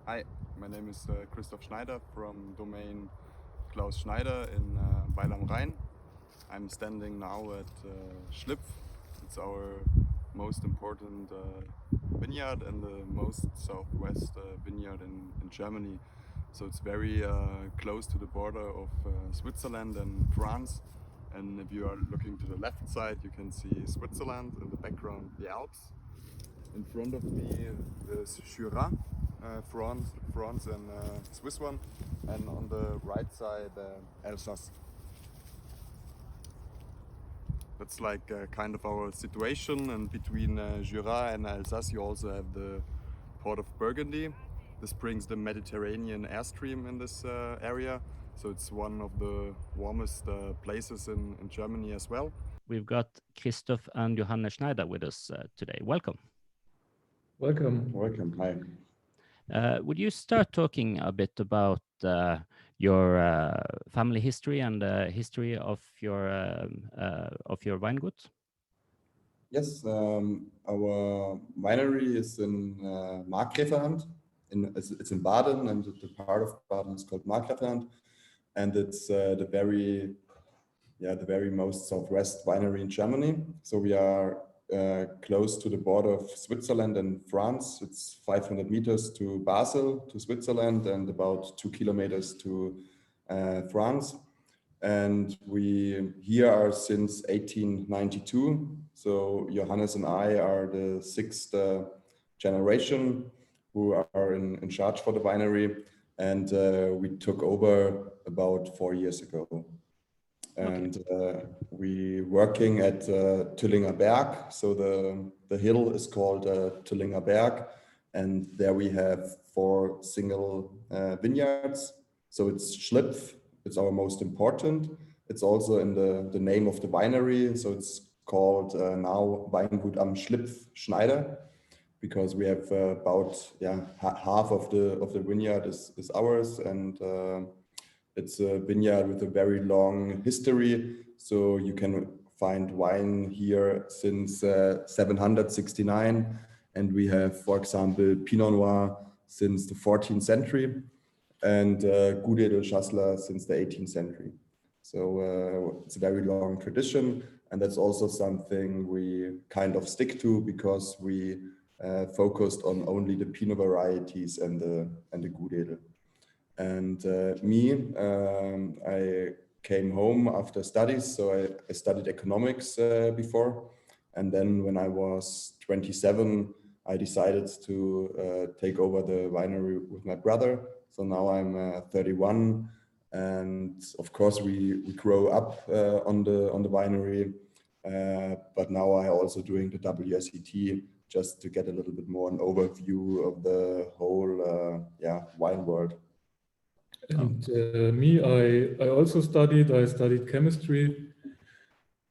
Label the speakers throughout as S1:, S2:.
S1: Hi, my name is Christoph Schneider from domain Klaus Schneider in Weil am Rhein. I'm standing now at Schilpf. It's our most important vineyard and the most southwest vineyard in Germany. So it's very close to the border of Switzerland and France. And if you are looking to the left side, you can see Switzerland, in the background the Alps. In front of me the Jura, France and Swiss one, and on the right side Alsace. That's like kind of our situation, and between Jura and Alsace you also have the port of Burgundy. This brings the Mediterranean airstream in this area, so it's one of the warmest places in Germany as well.
S2: We've got Christoph and Johanne Schneider with us today. Welcome.
S3: Welcome.
S1: Welcome. Hi.
S2: Would you start talking a bit about your family history and the history of your Weingut?
S1: Yes, our winery is in Markgräflerland. It's in Baden, and the part of Baden is called Markgräflerland, and it's the very most southwest winery in Germany. So we are close to the border of Switzerland and France. It's 500 meters to Basel, to Switzerland, and about 2 kilometers to France. And we here are since 1892. So Johannes and I are the sixth generation who are in charge for the winery. And we took over about 4 years ago. And we working at Tüllinger Berg. So the hill is called Tüllinger Berg, and there we have 4 single vineyards. So it's Schilpf, it's our most important. It's also in the name of the winery. So it's called now Weingut am Schilpf Schneider, because we have about half of the vineyard is ours, and it's a vineyard with a very long history, so you can find wine here since 769, and we have, for example, Pinot Noir since the 14th century, and Gudedel Chasselas since the 18th century. So it's a very long tradition, and that's also something we kind of stick to, because we focused on only the Pinot varieties and the Gudedel. And I came home after studies, so I studied economics before. And then when I was 27, I decided to take over the winery with my brother. So now I'm 31. And of course, we grow up on the winery. But now I'm also doing the WSET, just to get a little bit more an overview of the whole wine world.
S3: And I also studied chemistry,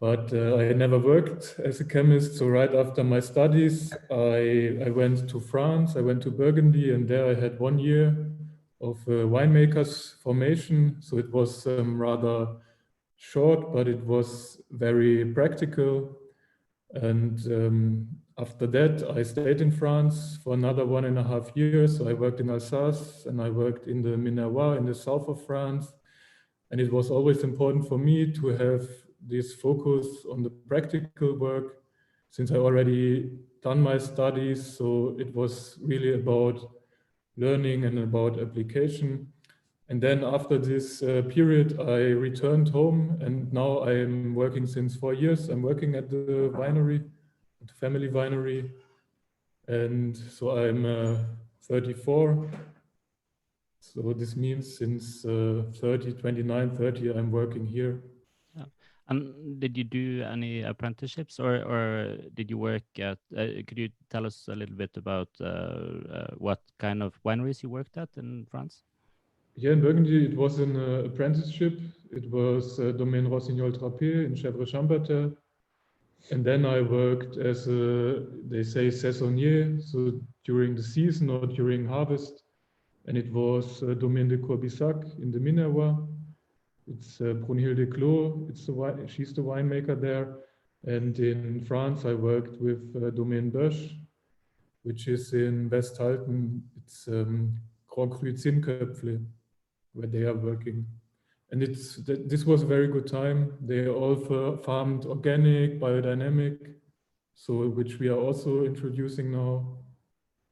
S3: but I never worked as a chemist. So right after my studies, I went to France, I went to Burgundy, and there I had 1 year of winemaker's formation. So it was rather short, but it was very practical. And after that, I stayed in France for another 1.5 years. So I worked in Alsace and I worked in the Minervois in the south of France. And it was always important for me to have this focus on the practical work, since I already done my studies. So it was really about learning and about application. And then after this period, I returned home, and now I'm working since 4 years. I'm working at the winery, at the family winery. And so I'm 34. So this means since 29, 30, I'm working here.
S2: Yeah. And did you do any apprenticeships, or did you work at, could you tell us a little bit about what kind of wineries you worked at in France?
S3: Here in Burgundy, it was an apprenticeship. It was Domaine Rossignol-Trappé in Chèvres-Chambertin. And then I worked as they say, saisonnier, so during the season or during harvest. And it was Domaine de Courbissac in the Minervois. It's Brunhilde Clos, she's the winemaker there. And in France, I worked with Domaine Boesch, which is in Westhalten. It's Zinköpfle, where they are working. And this was a very good time. They all farmed organic, biodynamic, so which we are also introducing now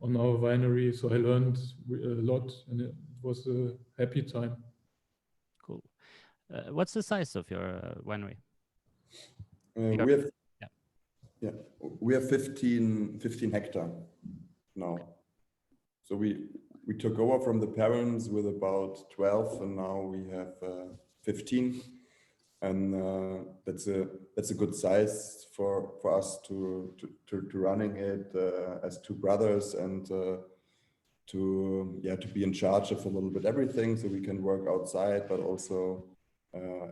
S3: on our winery. So I learned a lot, and it was a happy time.
S2: Cool. What's the size of your winery?
S1: We have 15 hectare now. So we took over from the parents with about 12, and now we have 15, and that's a good size for us to running it as two brothers, and to be in charge of a little bit everything, so we can work outside but also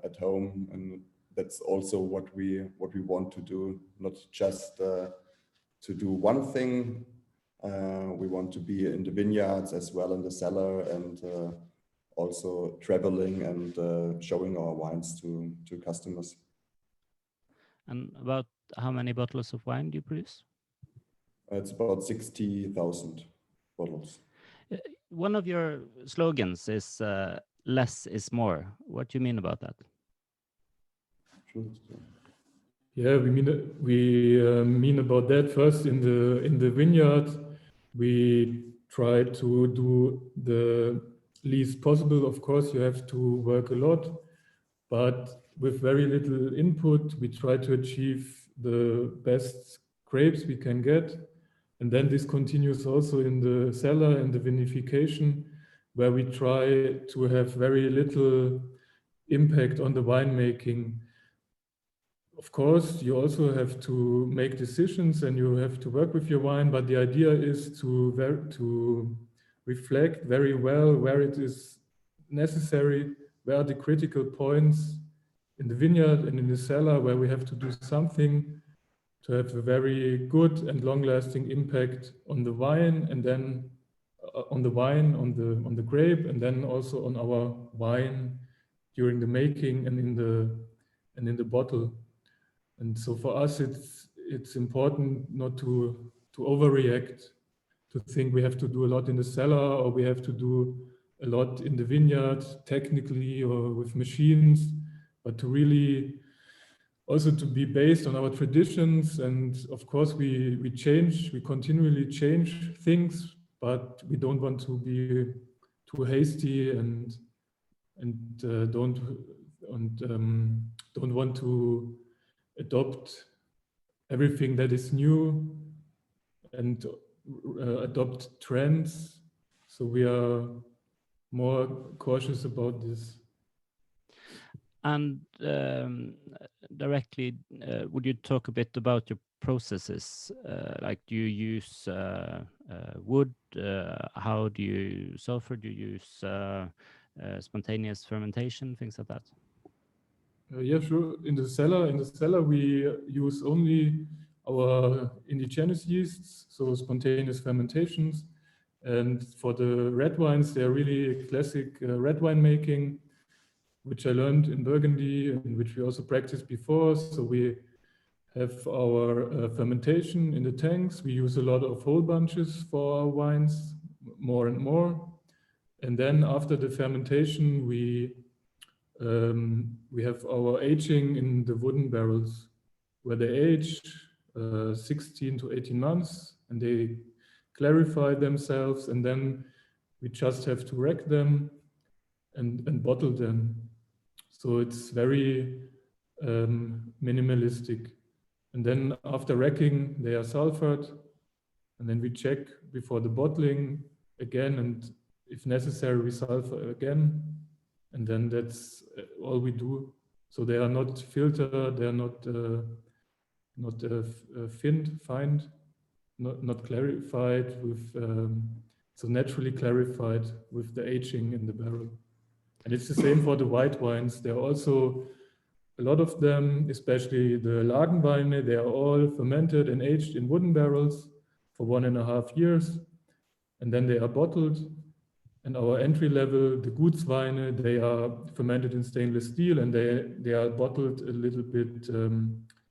S1: at home, and that's also what we want to do, not just to do one thing. We want to be in the vineyards as well in the cellar, and also traveling and showing our wines to customers.
S2: And about how many bottles of wine do you produce?
S1: It's about 60,000 bottles.
S2: One of your slogans is less is more. What do you mean about that?
S3: Yeah, we mean about that. First, in the vineyard, we try to do the least possible. Of course, you have to work a lot, but with very little input, we try to achieve the best grapes we can get. And then this continues also in the cellar and the vinification, where we try to have very little impact on the winemaking. Of course, you also have to make decisions and you have to work with your wine, but the idea is to reflect very well where it is necessary, where are the critical points in the vineyard and in the cellar where we have to do something to have a very good and long-lasting impact on the wine, and then on the grape, and then also on our wine during the making and in the bottle. And so for us, it's important not to overreact, to think we have to do a lot in the cellar or we have to do a lot in the vineyard technically or with machines, but to really also to be based on our traditions. And of course, we continually change things, but we don't want to be too hasty and don't want to adopt everything that is new and adopt trends. So we are more cautious about this.
S2: And directly, would you talk a bit about your processes? Like, do you use wood? How do you sulfur? Do you use spontaneous fermentation, things like that?
S3: Yeah, sure. In the cellar, we use only our indigenous yeasts, so spontaneous fermentations. And for the red wines, they're really classic red wine making, which I learned in Burgundy and which we also practiced before. So we have our fermentation in the tanks. We use a lot of whole bunches for our wines, more and more. And then after the fermentation, we have our aging in the wooden barrels, where they age 16 to 18 months, and they clarify themselves, and then we just have to rack them and bottle them. So it's very minimalistic. And then after racking, they are sulfured, and then we check before the bottling again, and if necessary, we sulfur again. And then that's all we do. So they are not filtered, they are not fined, not clarified with, so naturally clarified with the aging in the barrel. And it's the same for the white wines. There are also a lot of them, especially the Lagenweine, they are all fermented and aged in wooden barrels for 1.5 years. And then they are bottled. And our entry level, the Gutsweine, they are fermented in stainless steel, and they are bottled a little bit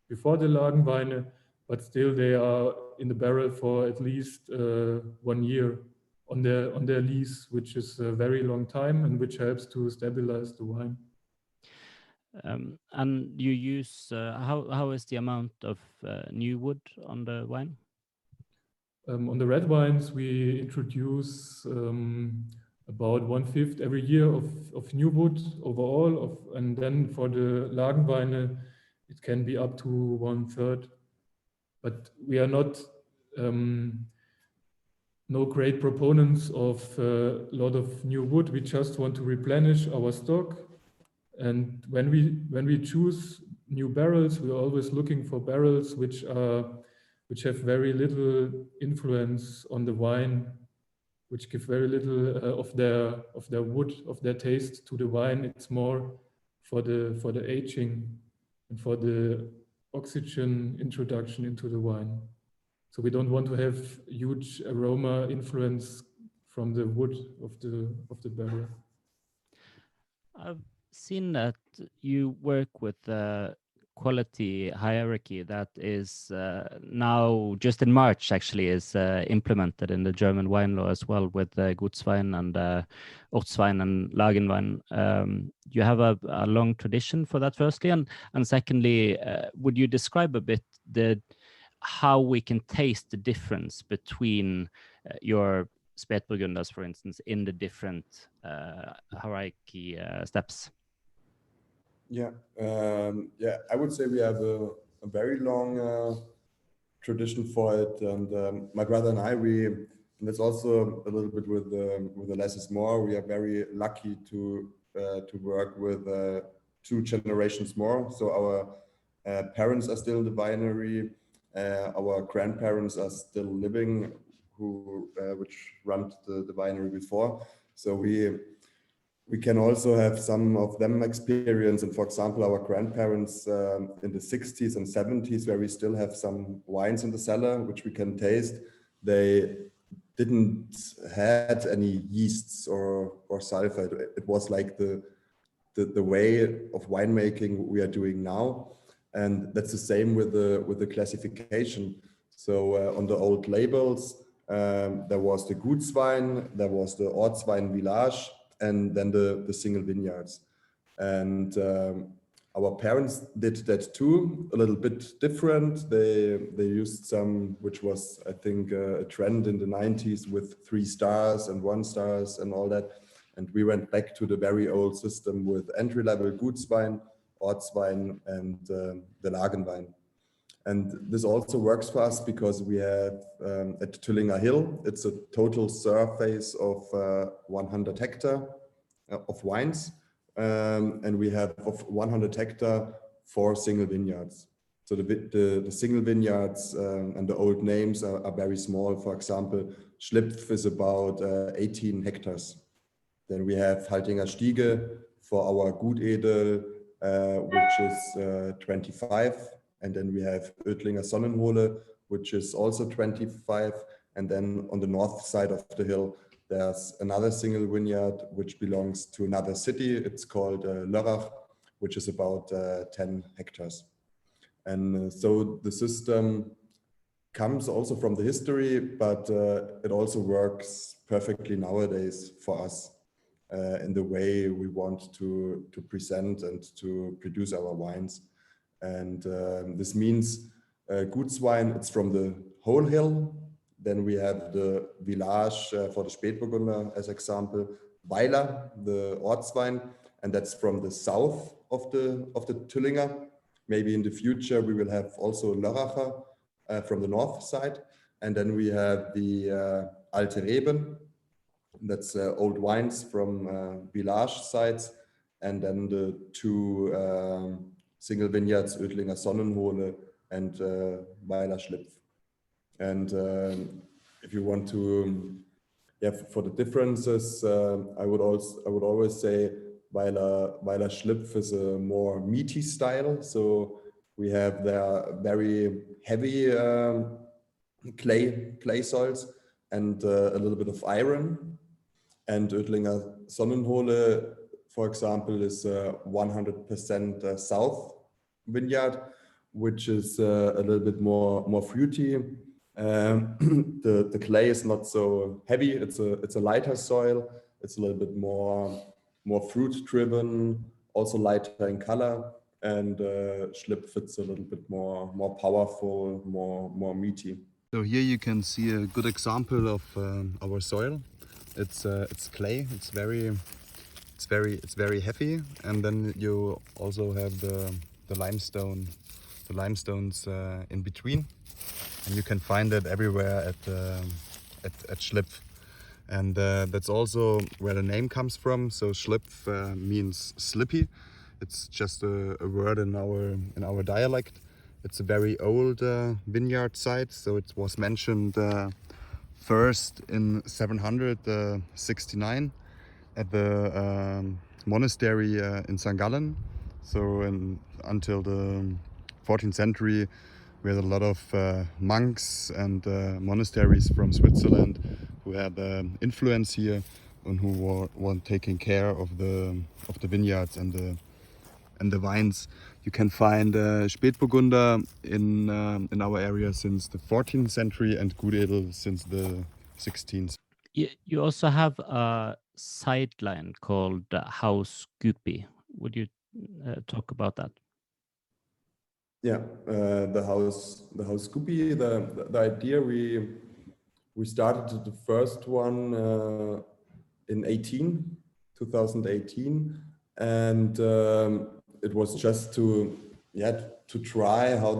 S3: before the Lagenweine, but still they are in the barrel for at least 1 year on their lease, which is a very long time and which helps to stabilize the wine.
S2: And you use how is the amount of new wood on the wine?
S3: On the red wines, we introduce about 1/5 every year of new wood overall, and then for the Lagenweine, it can be up to 1/3. But we are not no great proponents of a lot of new wood. We just want to replenish our stock. And when we choose new barrels, we're always looking for barrels which have very little influence on the wine, which give very little of their wood, of their taste to the wine. It's more for the aging and for the oxygen introduction into the wine. So we don't want to have huge aroma influence from the wood of the barrel.
S2: I've seen that you work with quality hierarchy that is now just in March actually is implemented in the German wine law as well with Gutswein and Ortswein and Lagenwein. You have a long tradition for that firstly, and secondly, would you describe a bit how we can taste the difference between your Spätburgunders, for instance, in the different hierarchy steps?
S1: Yeah, I would say we have a very long tradition for it, and my brother and I, and it's also a little bit with the less is more. We are very lucky to work with 2 generations more. So our parents are still in the winery. Our grandparents are still living, which run the winery before. So we can also have some of them experience. And for example, our grandparents in the 60s and 70s, where we still have some wines in the cellar, which we can taste, they didn't had any yeasts or sulfite. It was like the way of winemaking we are doing now. And that's the same with the classification. So on the old labels, there was the Gutswein, there was the Ortswein Village, and then the single vineyards. And our parents did that too, a little bit different. They used some, which was, I think, a trend in the 90s with 3 stars and 1 stars and all that. And we went back to the very old system with entry-level Gutswein, Ortswein, and the Lagenwein. And this also works for us because we have at Tüllinger Hill, it's a total surface of 100 hectare of wines. And we have of 100 hectare 4 single vineyards. So the single vineyards and the old names are very small. For example, Schilpf is about 18 hectares. Then we have Haltinger Stiege for our Gutedel, which is 25. And then we have Oettlinger Sonnenhole, which is also 25. And then on the north side of the hill, there's another single vineyard, which belongs to another city. It's called Lörrach, which is about 10 hectares. And so the system comes also from the history, but it also works perfectly nowadays for us in the way we want to present and to produce our wines. And this means Gutswein, it's from the whole hill. Then we have the Village for the Spätburgunder as example, Weiler, the Ortswein, and that's from the south of the Tüllinger. Maybe in the future we will have also Lörracher from the north side. And then we have the Alte Reben, that's old wines from Village sites. And then the 2 single vineyards, Oettlinger Sonnenhole and Weiler Schilpf. And if you want to, for the differences, I would always say Weiler Schilpf is a more meaty style. So we have their very heavy clay soils and a little bit of iron. And Oettlinger Sonnenhole, for example, is 100% south vineyard, which is a little bit more fruity. The clay is not so heavy. It's a lighter soil. It's a little bit more fruit driven, also lighter in color, and Schilpf it's a little bit more powerful, more meaty. So here you can see a good example of our soil. It's clay. It's very heavy, and then you also have the limestones in between, and you can find it everywhere at Schilpf. And that's also where the name comes from. So Schilpf means slippy. It's just a word in our dialect. It's a very old vineyard site. So it was mentioned first in 769 at the monastery in St. Gallen. So until the 14th century, we had a lot of monks and monasteries from Switzerland who had influence here and who were taking care of the vineyards and the vines. You can find Spätburgunder in our area since the 14th century and Gudedel since the 16th.
S2: You also have a sideline called House Guppy. Would you talk about that?
S1: Yeah, the house Guppy. The idea we started the first one in 2018, and it was just to try how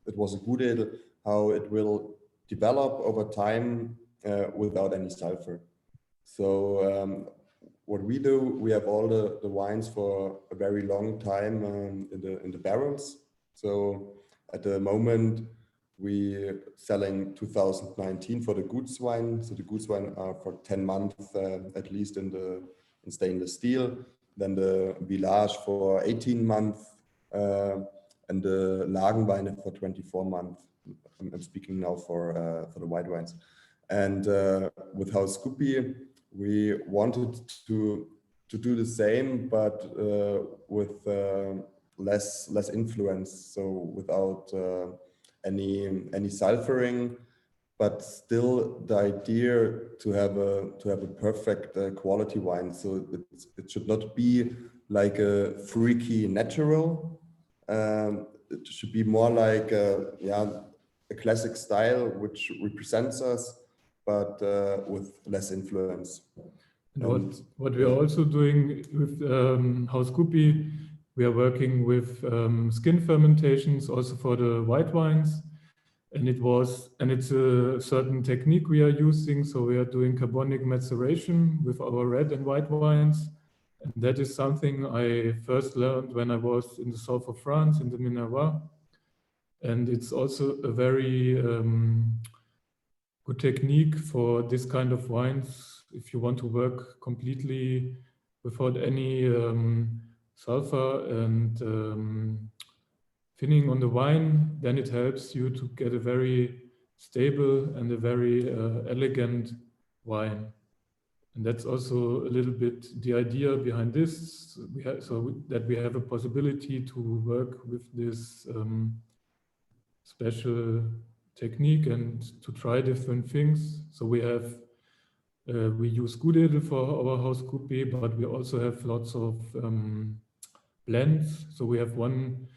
S1: it was a good ale, how it will develop over time without any sulfur. So what we do, we have all the wines for a very long time in the barrels. So at the moment, we selling 2019 for the goods wine. So the goods wine are for 10 months at least in stainless steel. Then the village for 18 months and the Lagenweine for 24 months. I'm speaking now for the white wines. And with House Guppy, we wanted to do the same, but with less influence. So without any sulfuring, but still the idea to have a perfect quality wine. So it should not be like a freaky natural. It should be more like a classic style which represents us, but with less influence.
S3: And what we are also doing with House Guppy, we are working with skin fermentations also for the white wines. And it's a certain technique we are using. So we are doing carbonic maceration with our red and white wines. And that is something I first learned when I was in the south of France, in the Minervois. And it's also a very good technique for this kind of wines. If you want to work completely without any sulfur and thinning on the wine, then it helps you to get a very stable and a very elegant wine. And that's also a little bit the idea behind this, so that we have a possibility to work with this special technique and to try different things. So we use Gudedel for our House Guppy, but we also have lots of blends. So we have one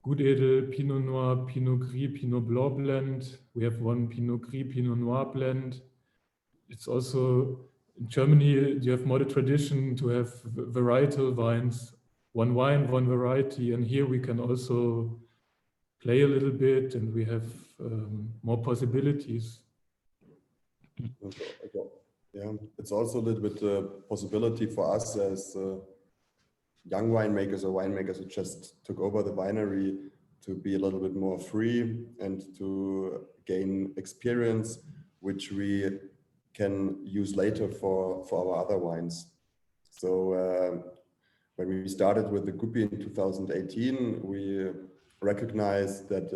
S3: Gudedel Pinot Noir, Pinot Gris, Pinot Blanc blend. We have one Pinot Gris, Pinot Noir blend. It's also, in Germany, you have more the tradition to have varietal wines, one wine, one variety. And here we can also play a little bit and we have more possibilities.
S1: Yeah, it's also a little bit possibility for us as young winemakers or winemakers who just took over the winery to be a little bit more free and to gain experience, which we can use later for our other wines. So when we started with the Guppy in 2018, we recognized that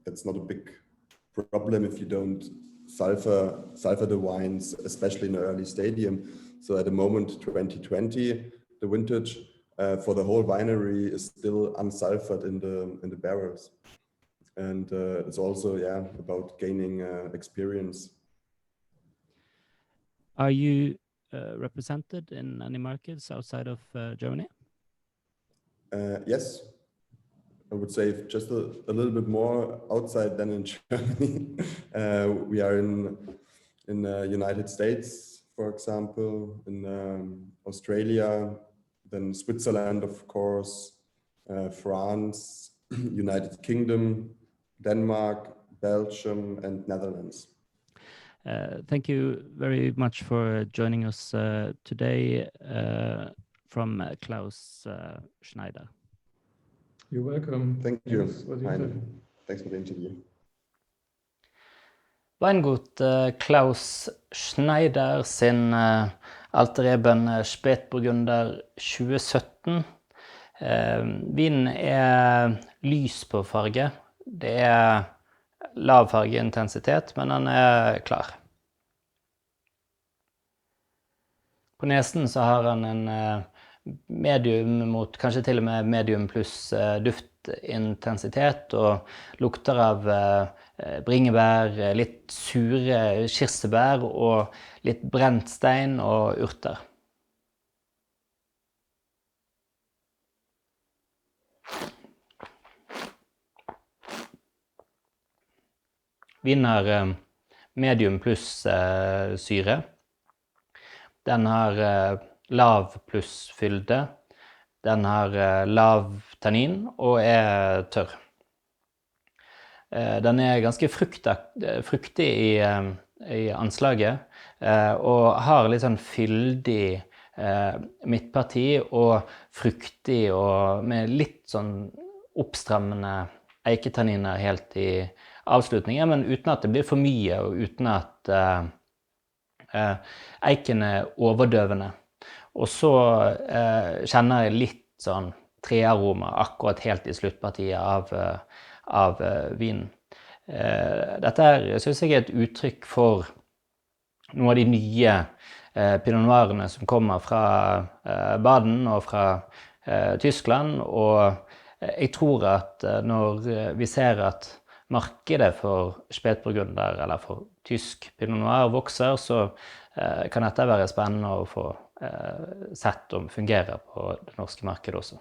S1: that's not a big problem if you don't sulfur the wines, especially in the early stadium. So at the moment, 2020, the vintage for the whole winery is still unsulfured in the barrels. And it's also, about gaining experience.
S2: Are you represented in any markets outside of Germany?
S1: Yes, I would say just a little bit more outside than in Germany. We are in the United States, for example, in Australia, then Switzerland, of course, France, United Kingdom, Denmark, Belgium, and Netherlands.
S2: Thank you very much for joining us today from Klaus Schneider.
S3: You're welcome.
S1: Thank you,
S3: Thanks for the
S1: Heine.
S3: interview.
S1: Thanks for the interview.
S2: Weingut Klaus Schneider sin altereben Spätburgunder 2017. Vinen lys på farge. Det lav fargeintensitet, men den klar. På nesen så har han en medium mot, kanskje til og med medium pluss duftintensitet, og lukter av bringebær, litt sure kirsebær og litt brent stein og urter. Vinen har medium pluss syre. Den har lav pluss fylde. Den har lav tannin og tørr. Den ganske fruktig i anslaget, og har litt sånn fyldig midtparti og fruktig og med litt sånn oppstrammende eiketanniner helt i avslutningen, men uten at det blir for mye og uten at eiken overdøvende. Og så kjenner jeg litt sånn trearoma akkurat helt i sluttpartiet av vinen. Dette synes jeg et uttrykk for noen av de nye Pinot Noirene som kommer fra Baden og fra Tyskland, og jeg tror at når vi ser at markedet for Spätburgunder eller for tysk Pinot Noir vokser, så kan dette være spennende å få sett om fungerer på det norske markedet også.